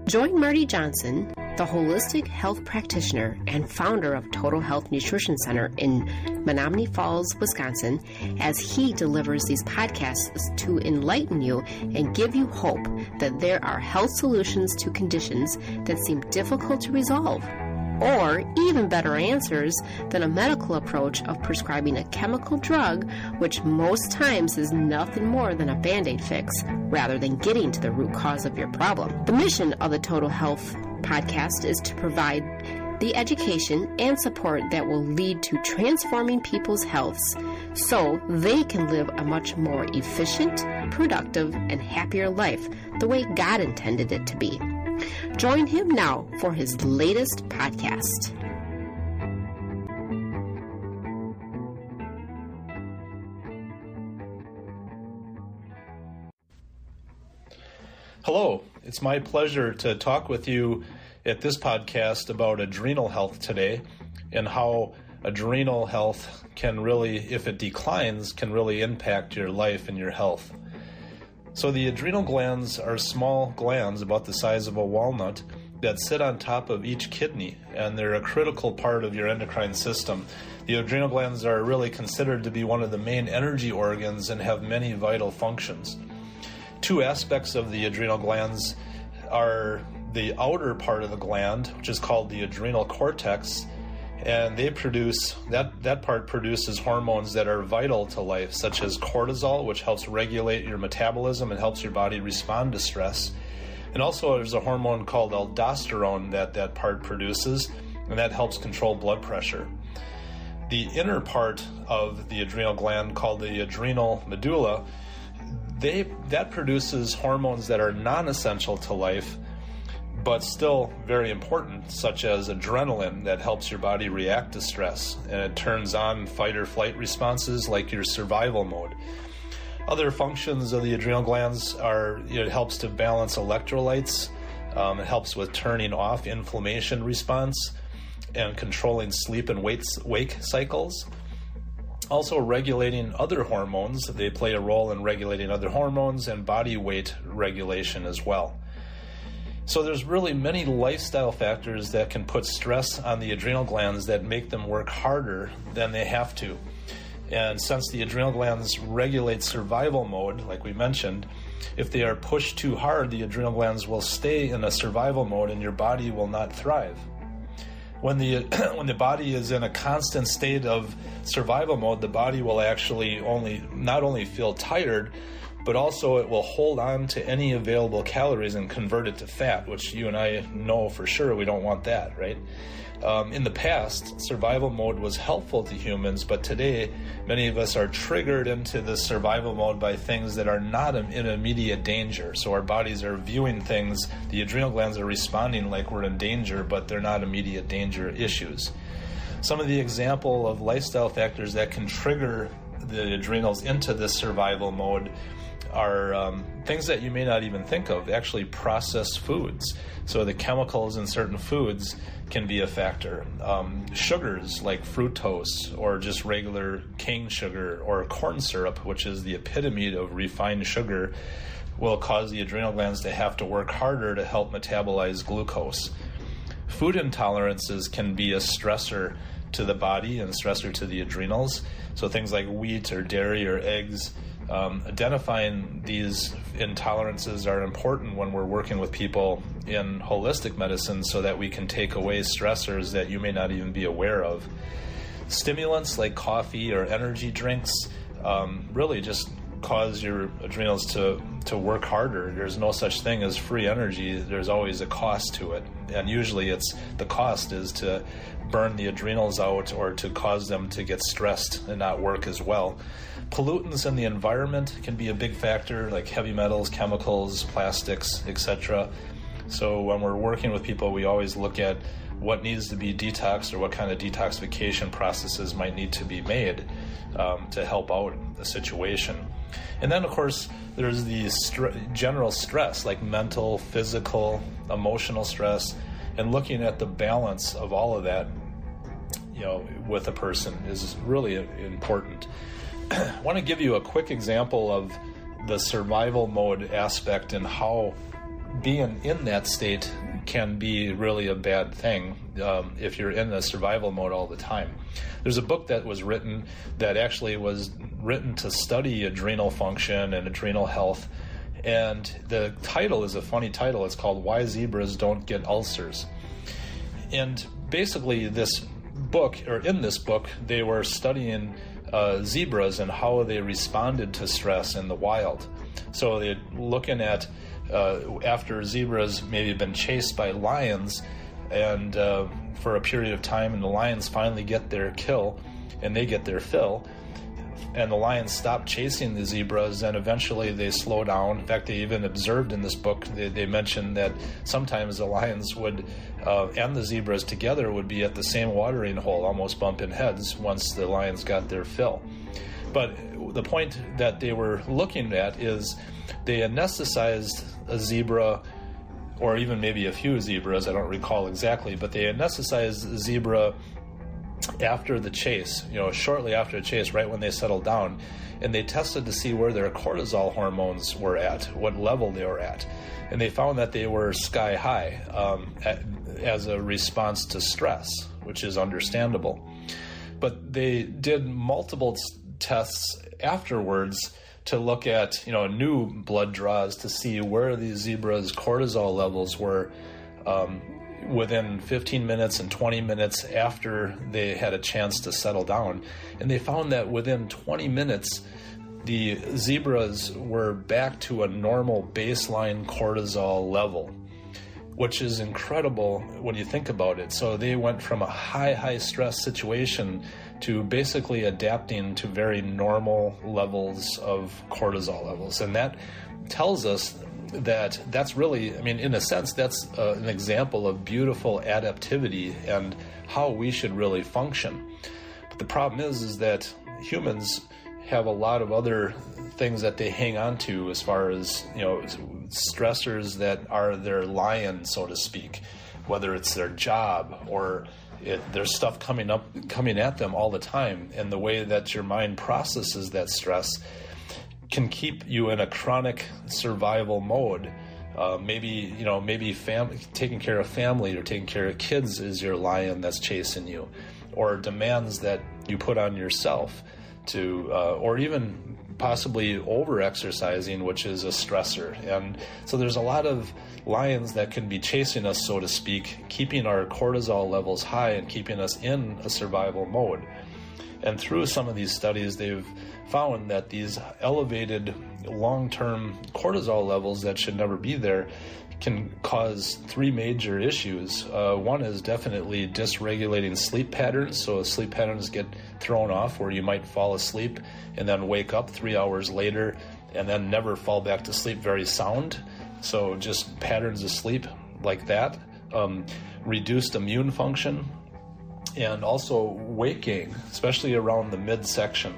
Join Marty Johnson, the holistic health practitioner and founder of Total Health Nutrition Center in Menominee Falls, Wisconsin, as he delivers these podcasts to enlighten you and give you hope that there are health solutions to conditions that seem difficult to resolve, or even better answers than a medical approach of prescribing a chemical drug, which most times is nothing more than a Band-Aid fix, rather than getting to the root cause of your problem. The mission of the Total Health podcast is to provide the education and support that will lead to transforming people's healths so they can live a much more efficient, productive, and happier life the way God intended it to be. Join him now for his latest podcast. Hello, it's my pleasure to talk with you at this podcast about adrenal health today and how adrenal health can really, if it declines, can really impact your life and your health. So the adrenal glands are small glands about the size of a walnut that sit on top of each kidney, and they're a critical part of your endocrine system. The adrenal glands are really considered to be one of the main energy organs and have many vital functions. Two aspects of the adrenal glands are the outer part of the gland, which is called the adrenal cortex, and they produce, that part produces hormones that are vital to life, such as cortisol, which helps regulate your metabolism and helps your body respond to stress. And also there's a hormone called aldosterone that part produces, and that helps control blood pressure. The inner part of the adrenal gland, called the adrenal medulla, that produces hormones that are non-essential to life, but still very important, such as adrenaline that helps your body react to stress, and it turns on fight or flight responses like your survival mode. Other functions of the adrenal glands are, it helps to balance electrolytes, it helps with turning off inflammation response and controlling sleep and wake cycles. Also regulating other hormones. They play a role in regulating other hormones and body weight regulation as well. So there's really many lifestyle factors that can put stress on the adrenal glands that make them work harder than they have to. And since the adrenal glands regulate survival mode, like we mentioned, if they are pushed too hard, the adrenal glands will stay in a survival mode and your body will not thrive. When the body is in a constant state of survival mode, the body will actually not only feel tired, but also it will hold on to any available calories and convert it to fat, which you and I know for sure we don't want that, right? In the past, survival mode was helpful to humans, but today many of us are triggered into this survival mode by things that are not in immediate danger. So our bodies are viewing things, the adrenal glands are responding like we're in danger, but they're not immediate danger issues. Some of the example of lifestyle factors that can trigger the adrenals into this survival mode are things that you may not even think of, actually processed foods. So the chemicals in certain foods can be a factor. Sugars like fructose or just regular cane sugar or corn syrup, which is the epitome of refined sugar, will cause the adrenal glands to have to work harder to help metabolize glucose. Food intolerances can be a stressor to the body and a stressor to the adrenals. So things like wheat or dairy or eggs. Identifying these intolerances are important when we're working with people in holistic medicine so that we can take away stressors that you may not even be aware of. Stimulants like coffee or energy drinks really just cause your adrenals to work harder. There's no such thing as free energy. There's always a cost to it. And usually the cost is to burn the adrenals out or to cause them to get stressed and not work as well. Pollutants in the environment can be a big factor, like heavy metals, chemicals, plastics, etc. So when we're working with people, we always look at what needs to be detoxed or what kind of detoxification processes might need to be made to help out the situation. And then, of course, there's the general stress, like mental, physical, emotional stress, and looking at the balance of all of that, with a person is really important. I want to give you a quick example of the survival mode aspect and how being in that state can be really a bad thing if you're in the survival mode all the time. There's a book that was written that actually was written to study adrenal function and adrenal health, and the title is a funny title. It's called Why Zebras Don't Get Ulcers. And basically this book, or in this book, they were studying zebras and how they responded to stress in the wild. So they're looking at after zebras maybe been chased by lions and for a period of time, and the lions finally get their kill and they get their fill, and the lions stop chasing the zebras, and eventually they slow down. In fact, they even observed in this book, they mentioned that sometimes the lions would and the zebras together would be at the same watering hole, almost bumping heads once the lions got their fill. But the point that they were looking at is they anesthetized a zebra, or even maybe a few zebras, I don't recall exactly, but they anesthetized the zebra after the chase, shortly after the chase, right when they settled down, and they tested to see where their cortisol hormones were at, what level they were at, and they found that they were sky high as a response to stress, which is understandable. But they did multiple tests afterwards to look at new blood draws to see where these zebras' cortisol levels were within 15 minutes and 20 minutes after they had a chance to settle down. And they found that within 20 minutes, the zebras were back to a normal baseline cortisol level, which is incredible when you think about it. So they went from a high stress situation to basically adapting to very normal levels of cortisol levels. And that tells us that that's really, in a sense, that's an example of beautiful adaptivity and how we should really function. But the problem is that humans have a lot of other things that they hang on to as far as, stressors that are their lion, so to speak, whether it's their job or there's stuff coming at them all the time. And the way that your mind processes that stress can keep you in a chronic survival mode. Maybe taking care of family or taking care of kids is your lion that's chasing you, or demands that you put on yourself to, or even possibly over-exercising, which is a stressor. And so there's a lot of lions that can be chasing us, so to speak, keeping our cortisol levels high and keeping us in a survival mode. And through some of these studies, they've found that these elevated long-term cortisol levels that should never be there can cause three major issues. One is definitely dysregulating sleep patterns. So sleep patterns get thrown off, where you might fall asleep and then wake up 3 hours later and then never fall back to sleep very sound. So just patterns of sleep like that. Reduced immune function, and also weight gain, especially around the midsection.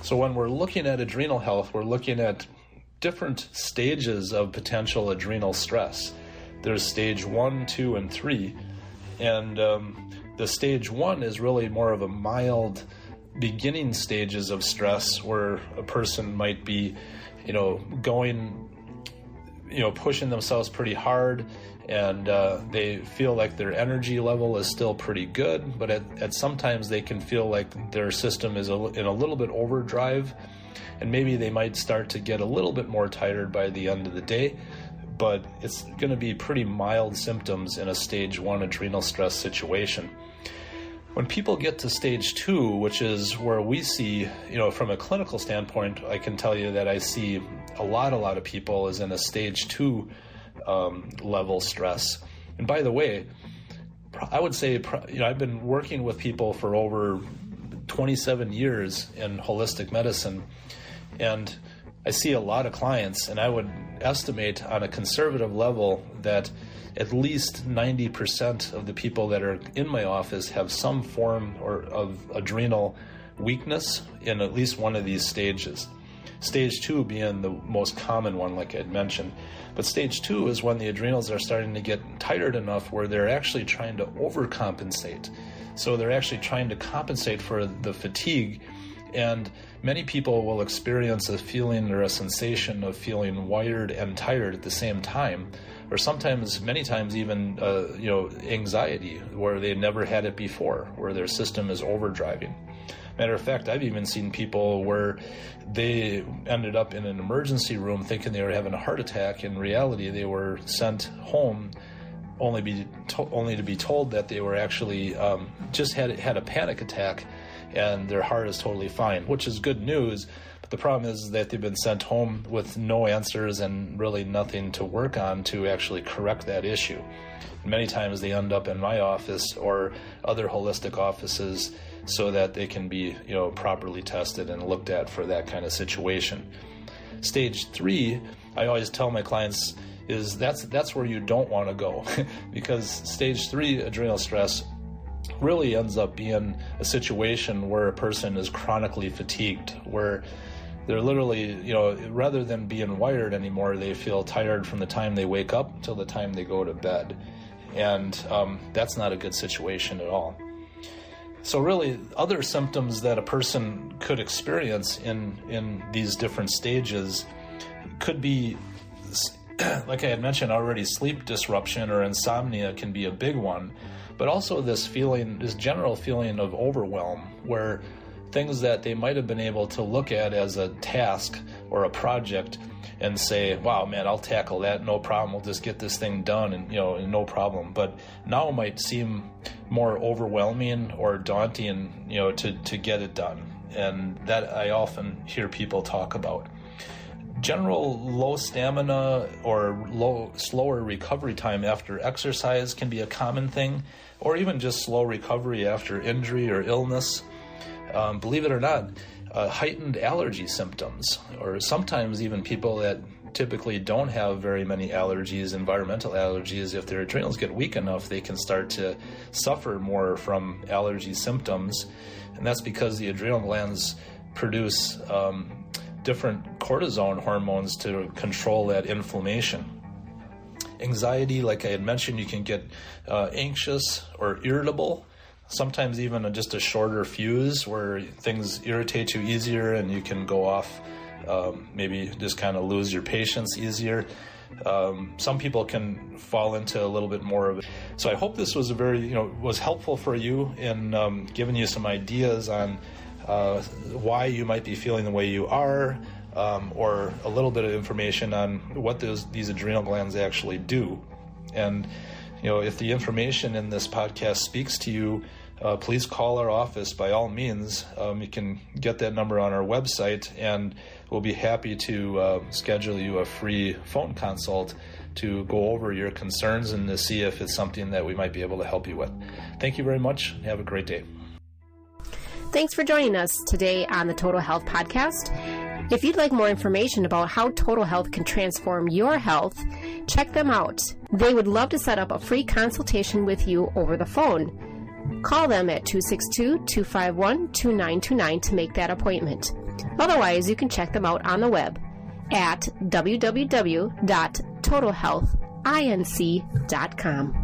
So when we're looking at adrenal health, we're looking at different stages of potential adrenal stress. There's stage 1, 2, and 3. And the stage 1 is really more of a mild beginning stages of stress, where a person might be, pushing themselves pretty hard, and they feel like their energy level is still pretty good, but at sometimes they can feel like their system is in a little bit overdrive, and maybe they might start to get a little bit more tired by the end of the day, but it's going to be pretty mild symptoms in a stage 1 adrenal stress situation. When people get to stage 2, which is where we see, from a clinical standpoint, I can tell you that I see a lot of people is in a stage 2 level stress. And by the way, I would say, I've been working with people for over 27 years in holistic medicine, and I see a lot of clients, and I would estimate on a conservative level that at least 90% of the people that are in my office have some form of adrenal weakness in at least one of these stages. Stage 2 being the most common one, like I had mentioned. But stage 2 is when the adrenals are starting to get tired enough where they're actually trying to overcompensate. So they're actually trying to compensate for the fatigue, And many people will experience a feeling or a sensation of feeling wired and tired at the same time, or sometimes, many times even, anxiety where they never had it before, where their system is overdriving. Matter of fact, I've even seen people where they ended up in an emergency room thinking they were having a heart attack. In reality, they were sent home only to be told that they were actually just had a panic attack and their heart is totally fine, which is good news. But the problem is that they've been sent home with no answers and really nothing to work on to actually correct that issue. Many times they end up in my office or other holistic offices so that they can be, properly tested and looked at for that kind of situation. Stage 3, I always tell my clients, is that's where you don't want to go because stage 3 adrenal stress really ends up being a situation where a person is chronically fatigued, where they're literally, rather than being wired anymore, they feel tired from the time they wake up till the time they go to bed. And that's not a good situation at all. So really, other symptoms that a person could experience in these different stages could be, like I had mentioned already, sleep disruption or insomnia can be a big one, but also this general feeling of overwhelm, where things that they might have been able to look at as a task or a project and say, wow, man, I'll tackle that, no problem, we'll just get this thing done, and no problem. But now it might seem more overwhelming or daunting, to get it done. And that I often hear people talk about. General low stamina or slower recovery time after exercise can be a common thing, or even just slow recovery after injury or illness. Believe it or not, heightened allergy symptoms, or sometimes even people that typically don't have very many allergies, environmental allergies, if their adrenals get weak enough, they can start to suffer more from allergy symptoms. And that's because the adrenal glands produce different cortisone hormones to control that inflammation. Anxiety, like I had mentioned, you can get anxious or irritable, sometimes even just a shorter fuse where things irritate you easier and you can go off, maybe just kind of lose your patience easier. Some people can fall into a little bit more of it. So I hope this was was helpful for you in giving you some ideas on why you might be feeling the way you are, or a little bit of information on what these adrenal glands actually do. And if the information in this podcast speaks to you, please call our office by all means. You can get that number on our website, and we'll be happy to schedule you a free phone consult to go over your concerns and to see if it's something that we might be able to help you with. Thank you very much. Have a great day. Thanks for joining us today on the Total Health Podcast. If you'd like more information about how Total Health can transform your health, check them out. They would love to set up a free consultation with you over the phone. Call them at 262-251-2929 to make that appointment. Otherwise, you can check them out on the web at www.totalhealthinc.com.